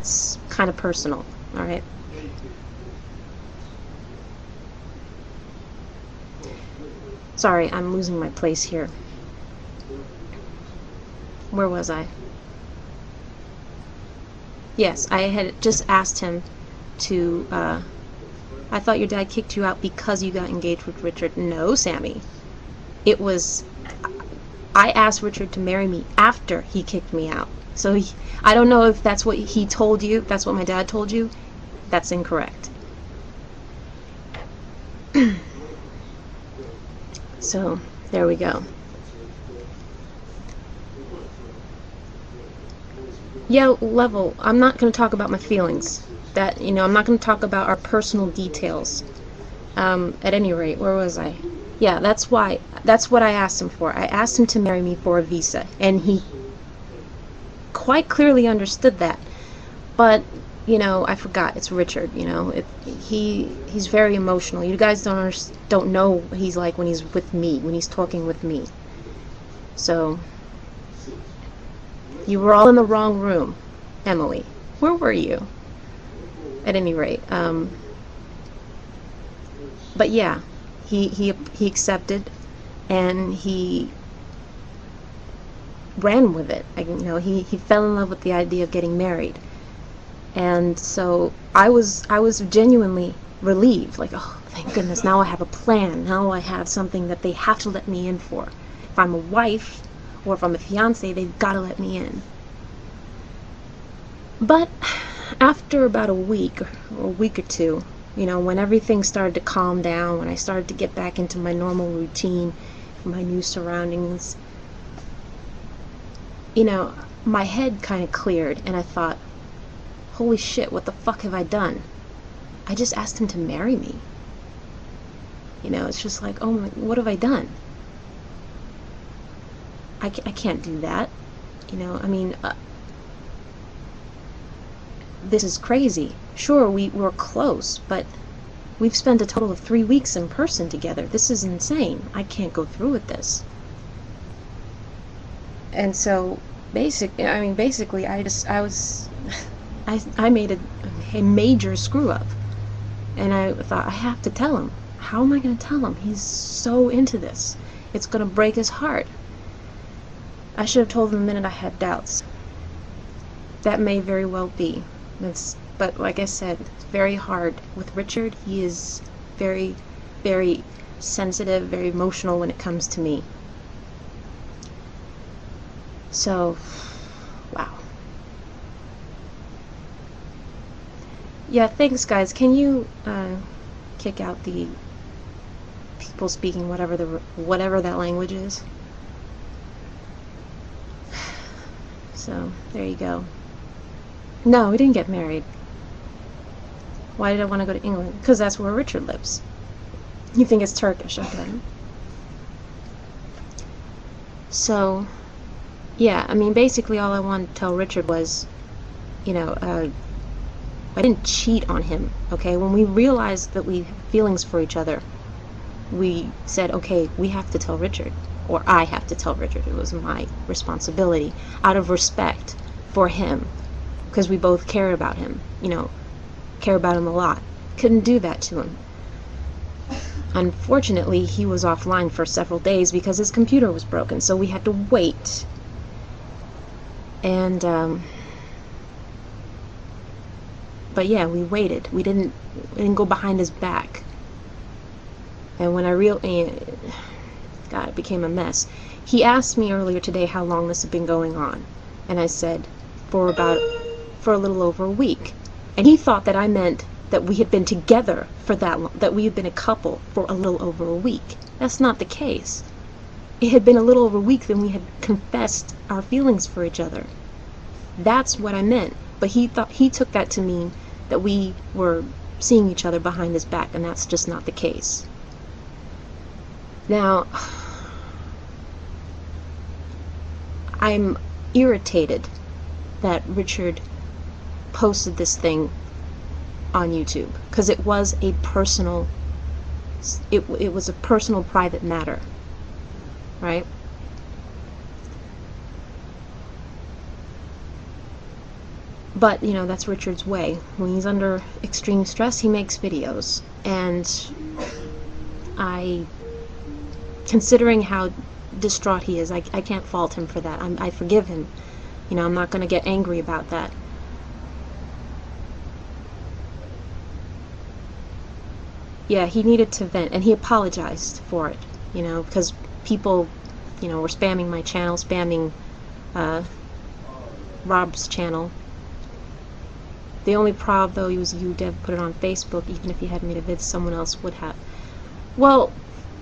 It's kind of personal, all right? Sorry, I'm losing my place here. Where was I? Yes, I had just asked him to, I thought your dad kicked you out because you got engaged with Richard. No, Sammy. It was, I asked Richard to marry me after he kicked me out. So I don't know if that's what he told you, if that's what my dad told you. That's incorrect. So, there we go. Yeah, level. I'm not going to talk about my feelings. I'm not going to talk about our personal details. At any rate, where was I? Yeah, that's what I asked him for. I asked him to marry me for a visa, and he quite clearly understood that. But, I forgot. It's Richard, he's very emotional. You guys don't know what he's like when he's with me, when he's talking with me. So, you were all in the wrong room, Emily. Where were you? At any rate, but yeah, he accepted, and he ran with it. He fell in love with the idea of getting married, and so I was genuinely relieved. Like, oh, thank goodness! Now I have a plan. Now I have something that they have to let me in for. If I'm a wife, or if I'm a fiance, they've got to let me in. But after about a week or two, when everything started to calm down, when I started to get back into my normal routine, my new surroundings, my head kind of cleared, and I thought, holy shit, what the fuck have I done? I just asked him to marry me. It's just like, oh my, what have I done? I can't do that. This is crazy. Sure, we're close, but we've spent a total of 3 weeks in person together. This is insane. I can't go through with this. And so, basically, I made a major screw up. And I thought, I have to tell him. How am I going to tell him? He's so into this. It's going to break his heart. I should have told him the minute I had doubts. That may very well be. But like I said, it's very hard. With Richard, he is very, very sensitive, very emotional when it comes to me. So, wow. Yeah, thanks guys. Can you kick out the people speaking whatever that language is? So, there you go. No, we didn't get married. Why did I want to go to England? Because that's where Richard lives. You think it's Turkish, okay. So, yeah, basically all I wanted to tell Richard was, I didn't cheat on him, okay? When we realized that we have feelings for each other, we said, okay, we have to tell Richard. Or I have to tell Richard. It was my responsibility, out of respect for him. Because we both care about him, care about him a lot. Couldn't do that to him. Unfortunately, he was offline for several days because his computer was broken, so we had to wait. And, but yeah, we waited. We didn't go behind his back. And when God, it became a mess. He asked me earlier today how long this had been going on. And I said, for a little over a week. And he thought that I meant that we had been together for that long, that we had been a couple for a little over a week. That's not the case. It had been a little over a week that we had confessed our feelings for each other. That's what I meant. But he took that to mean that we were seeing each other behind his back, and that's just not the case. Now, I'm irritated that Richard posted this thing on YouTube, because it was a personal, it was a personal, private matter, right? But, you know, that's Richard's way. When he's under extreme stress, he makes videos. And considering how distraught he is, I can't fault him for that. I forgive him. You know, I'm not going to get angry about that. Yeah, he needed to vent, and he apologized for it, you know, because people, you know, were spamming my channel, spamming Rob's channel. The only problem, though, was you, Dev, put it on Facebook. Even if you had made a vid, someone else would have. Well,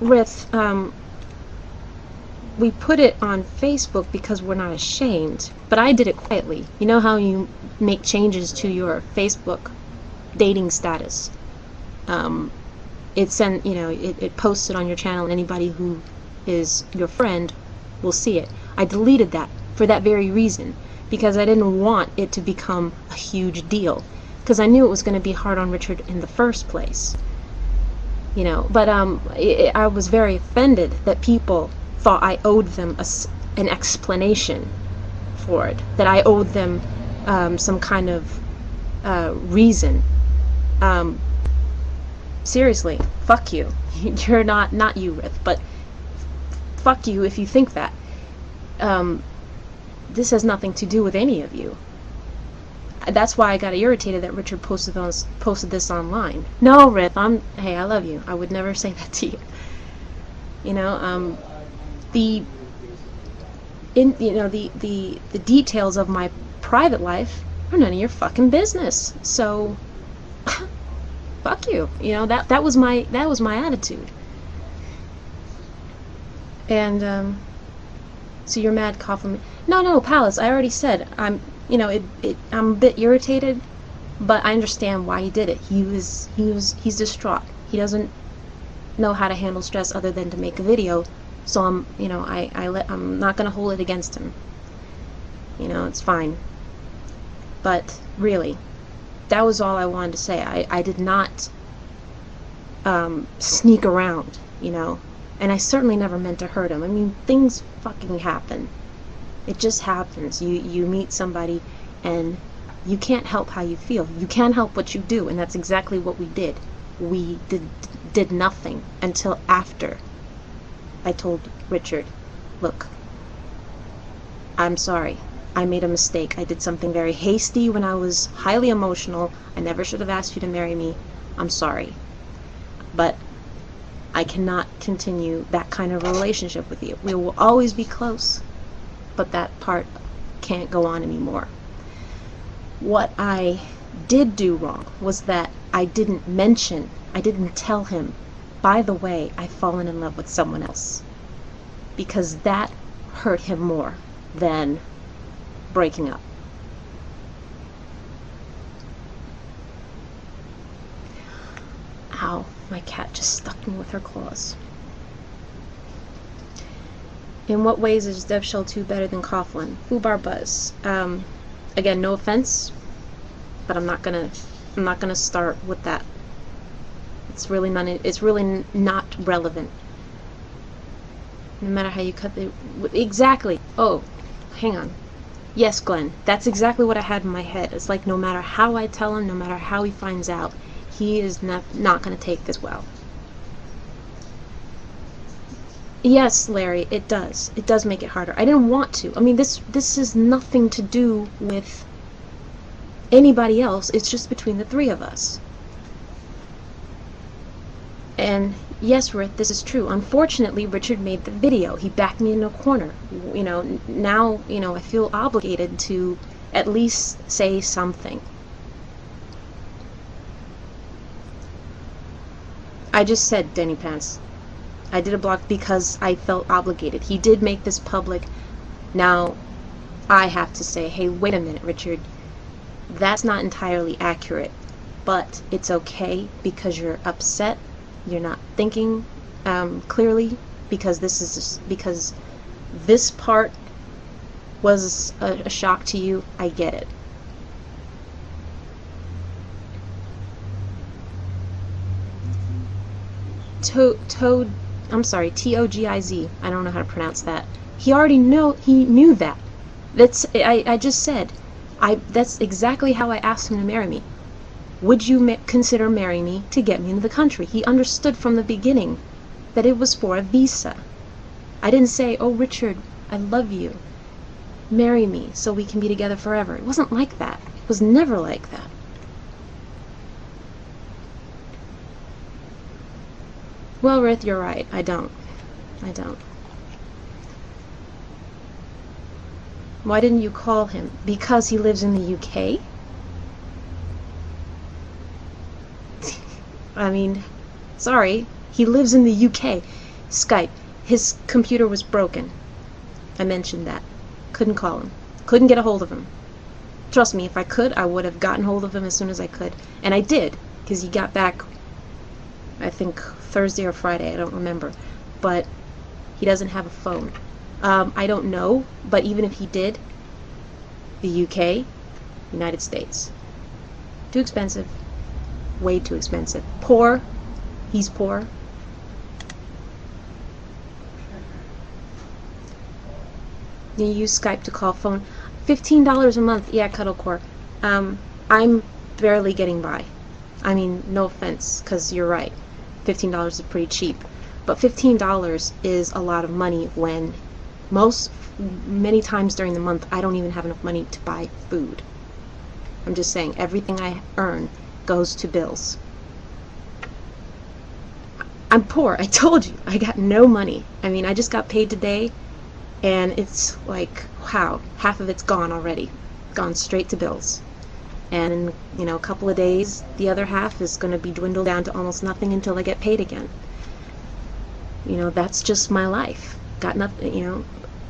Rith, we put it on Facebook because we're not ashamed, but I did it quietly. You know how you make changes to your Facebook dating status? It posts it on your channel, and anybody who is your friend will see it. I deleted that for that very reason, because I didn't want it to become a huge deal, because I knew it was going to be hard on Richard in the first place. You know, but I was very offended that people thought I owed them an explanation for it, that I owed them some kind of reason. Seriously, fuck you. You're not you, Rith, but fuck you if you think that. This has nothing to do with any of you. That's why I got irritated that Richard posted this online. No, Rith, hey, I love you. I would never say that to you. You know, the details of my private life are none of your fucking business. So fuck you. You know, that was my attitude. And so you're mad, Coughlan? No, Palace. I already said I'm a bit irritated, but I understand why he did it. He's distraught. He doesn't know how to handle stress other than to make a video. So I'm not gonna hold it against him. You know, it's fine. But really, that was all I wanted to say. I did not sneak around, you know, and I certainly never meant to hurt him. I mean, things fucking happen. It just happens. You meet somebody and you can't help how you feel. You can't help what you do, and that's exactly what we did. We did nothing until after I told Richard, look, I'm sorry. I made a mistake. I did something very hasty when I was highly emotional. I never should have asked you to marry me. I'm sorry. But I cannot continue that kind of relationship with you. We will always be close, but that part can't go on anymore. What I did do wrong was that I didn't tell him, by the way, I've fallen in love with someone else, because that hurt him more than breaking up. Ow, my cat just stuck me with her claws. In what ways is Devchelle 2 better than Coughlan? Foobar Buzz. Again, no offense, but I'm not gonna start with that. It's really not relevant. No matter how you cut the exactly. Oh, hang on. Yes, Glenn, that's exactly what I had in my head. It's like no matter how I tell him, no matter how he finds out, he is not going to take this well. Yes, Larry, it does. It does make it harder. I didn't want to. I mean, this has nothing to do with anybody else. It's just between the three of us. And yes, Rith, this is true. Unfortunately, Richard made the video. He backed me in a corner. You know, now, you know, I feel obligated to at least say something. I just said, Denny Pants. I did a blog because I felt obligated. He did make this public. Now, I have to say, hey, wait a minute, Richard. That's not entirely accurate. But it's okay because you're upset. You're not thinking clearly, because because this part was a shock to you. I get it. I'm sorry, Togiz. I don't know how to pronounce that. He already knew that. I just said, That's exactly how I asked him to marry me. Would you consider marrying me to get me into the country? He understood from the beginning that it was for a visa. I didn't say, oh, Richard, I love you. Marry me so we can be together forever. It wasn't like that. It was never like that. Well, Rith, you're right. I don't. Why didn't you call him? Because he lives in the UK? I mean, sorry. He lives in the UK. Skype. His computer was broken. I mentioned that. Couldn't call him. Couldn't get a hold of him. Trust me, if I could, I would have gotten hold of him as soon as I could. And I did, because he got back, I think, Thursday or Friday. I don't remember. But he doesn't have a phone. I don't know, but even if he did, the UK, United States. Too expensive. Way too expensive. Poor. He's poor. You use Skype to call phone. $15 a month. Yeah, Cuddlecore. I'm barely getting by. I mean, no offense, because you're right. $15 is pretty cheap. But $15 is a lot of money when many times during the month I don't even have enough money to buy food. I'm just saying, everything I earn goes to bills. I'm poor. I told you. I got no money. I mean, I just got paid today, and it's like, wow, half of it's gone already. Gone straight to bills. And in, you know, a couple of days, the other half is going to be dwindled down to almost nothing until I get paid again. You know, that's just my life. Got nothing, you know,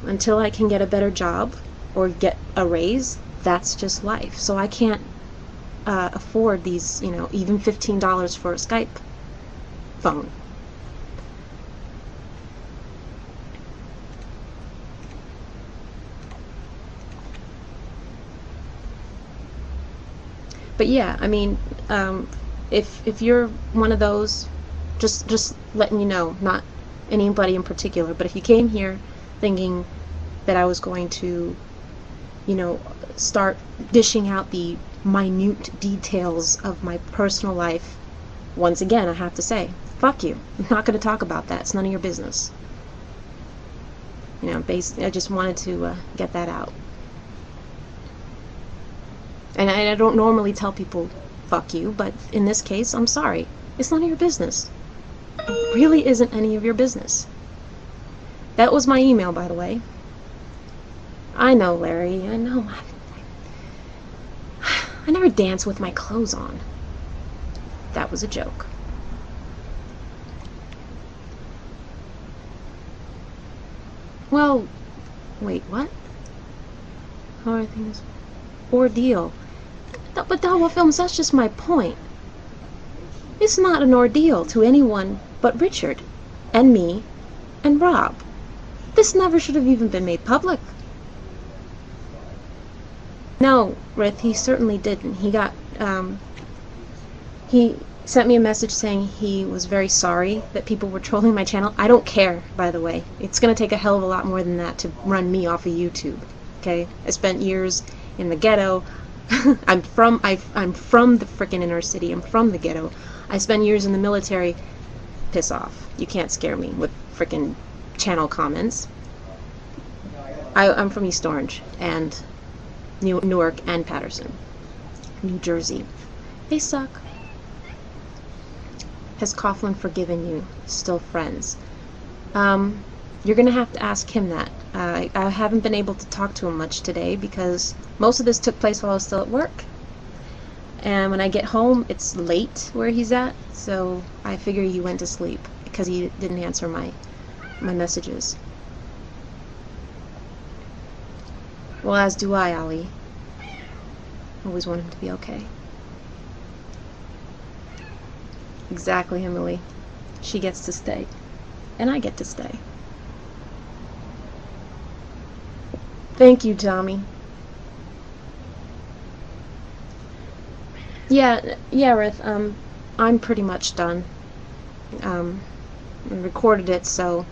until I can get a better job or get a raise, that's just life. So I can't afford these, you know, even $15 for a Skype phone. But yeah, I mean, if you're one of those, just letting you know, not anybody in particular, but if you came here thinking that I was going to, you know, start dishing out the minute details of my personal life, once again, I have to say, fuck you. I'm not going to talk about that. It's none of your business. You know, basically, I just wanted to get that out. And I don't normally tell people, fuck you, but in this case, I'm sorry. It's none of your business. It really isn't any of your business. That was my email, by the way. I know, Larry. I know. I never dance with my clothes on. That was a joke. Well, wait, what? How are things? Ordeal. But the whole films, that's just my point. It's not an ordeal to anyone but Richard, and me, and Rob. This never should have even been made public. No, Rith, he certainly didn't. He got, he sent me a message saying he was very sorry that people were trolling my channel. I don't care, by the way. It's gonna take a hell of a lot more than that to run me off of YouTube, okay? I spent years in the ghetto. I'm from the frickin' inner city. I'm from the ghetto. I spent years in the military. Piss off. You can't scare me with frickin' channel comments. I'm from East Orange and Newark and Patterson, New Jersey. They suck. Has Coughlan forgiven you? Still friends? You're gonna have to ask him that. I haven't been able to talk to him much today because most of this took place while I was still at work. And when I get home, it's late where he's at, so I figure he went to sleep because he didn't answer my messages. Well, as do I, Ollie. Always want him to be okay. Exactly, Emily. She gets to stay. And I get to stay. Thank you, Tommy. Yeah, Rith, I'm pretty much done. I recorded it, so